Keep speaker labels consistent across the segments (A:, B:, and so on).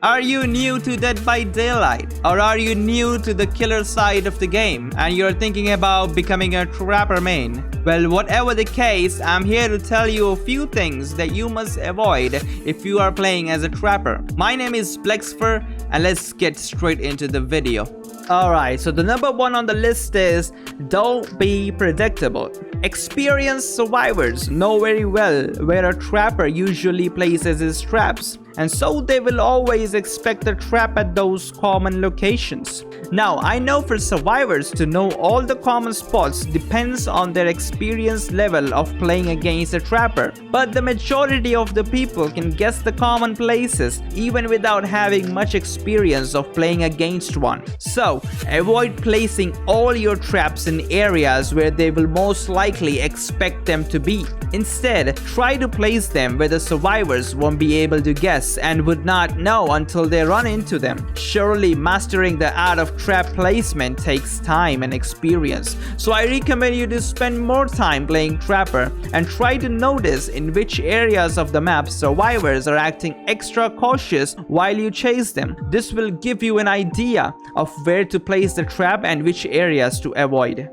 A: Are you new to Dead by Daylight? Or are you new to the killer side of the game and you're thinking about becoming a trapper main? Well, whatever the case, I'm here to tell you a few things that you must avoid if you are playing as a trapper. My name is Blexfer and let's get straight into the video. Alright, so the number one on the list is don't be predictable. Experienced survivors know very well where a trapper usually places his traps, and so they will always expect a trap at those common locations. Now, I know for survivors to know all the common spots depends on their experience level of playing against a trapper, but the majority of the people can guess the common places even without having much experience of playing against one. So, avoid placing all your traps in areas where they will most likely expect them to be. Instead, try to place them where the survivors won't be able to guess and would not know until they run into them. Surely mastering the art of trap placement takes time and experience, so I recommend you to spend more time playing trapper and try to notice in which areas of the map survivors are acting extra cautious while you chase them. This will give you an idea of where to place the trap and which areas to avoid.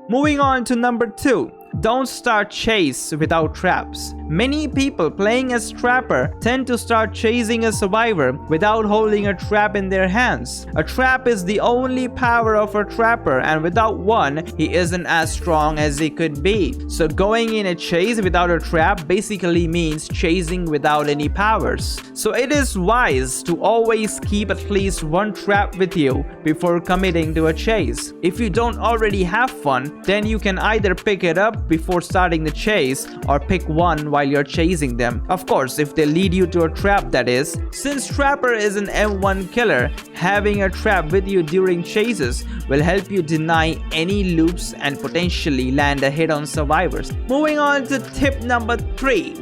A: Moving on to number 2. Don't start chase without traps. Many people playing as trapper tend to start chasing a survivor without holding a trap in their hands. A trap is the only power of a trapper, and without one, he isn't as strong as he could be. So going in a chase without a trap basically means chasing without any powers. So it is wise to always keep at least one trap with you before committing to a chase. If you don't already have one, then you can either pick it up before starting the chase or pick one while you're chasing them. Of course, if they lead you to a trap, that is. Since trapper is an M1 killer, having a trap with you during chases will help you deny any loops and potentially land a hit on survivors. Moving on to tip number 3.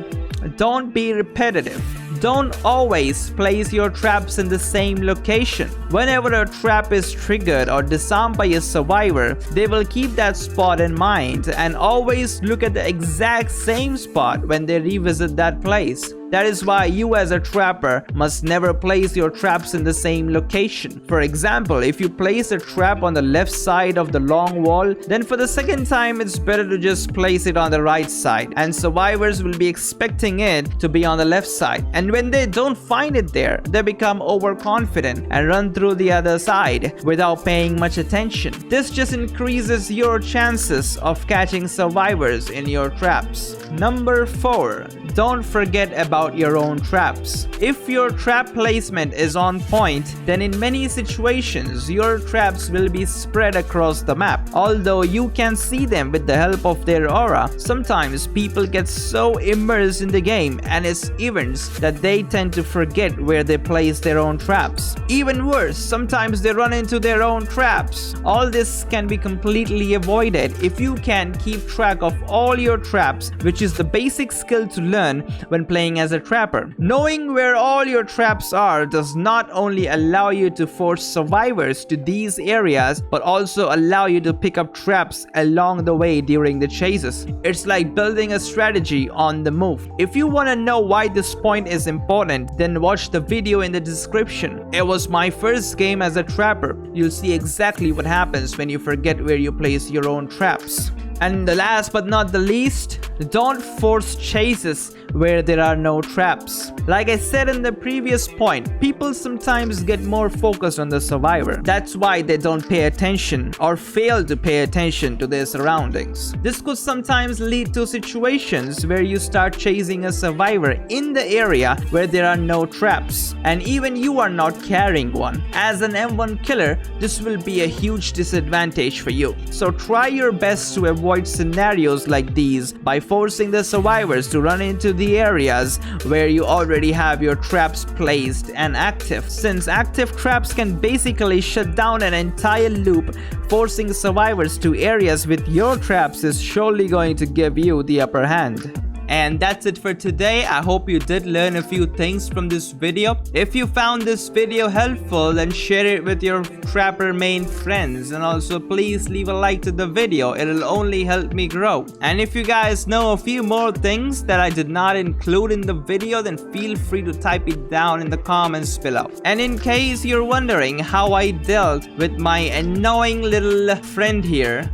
A: Don't be repetitive. Don't always place your traps in the same location. Whenever a trap is triggered or disarmed by a survivor, they will keep that spot in mind and always look at the exact same spot when they revisit that place. That is why you as a trapper must never place your traps in the same location. For example, if you place a trap on the left side of the long wall, then for the second time it's better to just place it on the right side, and survivors will be expecting it to be on the left side. And when they don't find it there, they become overconfident and run through the other side without paying much attention. This just increases your chances of catching survivors in your traps. Number 4. Don't forget about your own traps. If your trap placement is on point, then in many situations your traps will be spread across the map. Although you can see them with the help of their aura, sometimes people get so immersed in the game and its events that they tend to forget where they place their own traps. Even worse, sometimes they run into their own traps. All this can be completely avoided if you can keep track of all your traps, which is the basic skill to learn when playing as a trapper. Knowing where all your traps are does not only allow you to force survivors to these areas, but also allow you to pick up traps along the way during the chases. It's like building a strategy on the move. If you want to know why this point is important, then watch the video in the description. It was my first game as a trapper. You'll see exactly what happens when you forget where you place your own traps. And the last but not the least, don't force chases where there are no traps. Like I said in the previous point, people sometimes get more focused on the survivor. That's why they don't pay attention or fail to pay attention to their surroundings. This could sometimes lead to situations where you start chasing a survivor in the area where there are no traps, and even you are not carrying one. As an M1 killer, this will be a huge disadvantage for you. So try your best to avoid scenarios like these by forcing the survivors to run into the areas where you already have your traps placed and active. Since active traps can basically shut down an entire loop, forcing survivors to areas with your traps is surely going to give you the upper hand. And that's it for today. I hope you did learn a few things from this video. If you found this video helpful, then share it with your Trapper main friends, and also please leave a like to the video. It'll only help me grow. And if you guys know a few more things that I did not include in the video, then feel free to type it down in the comments below. And in case you're wondering how I dealt with my annoying little friend here,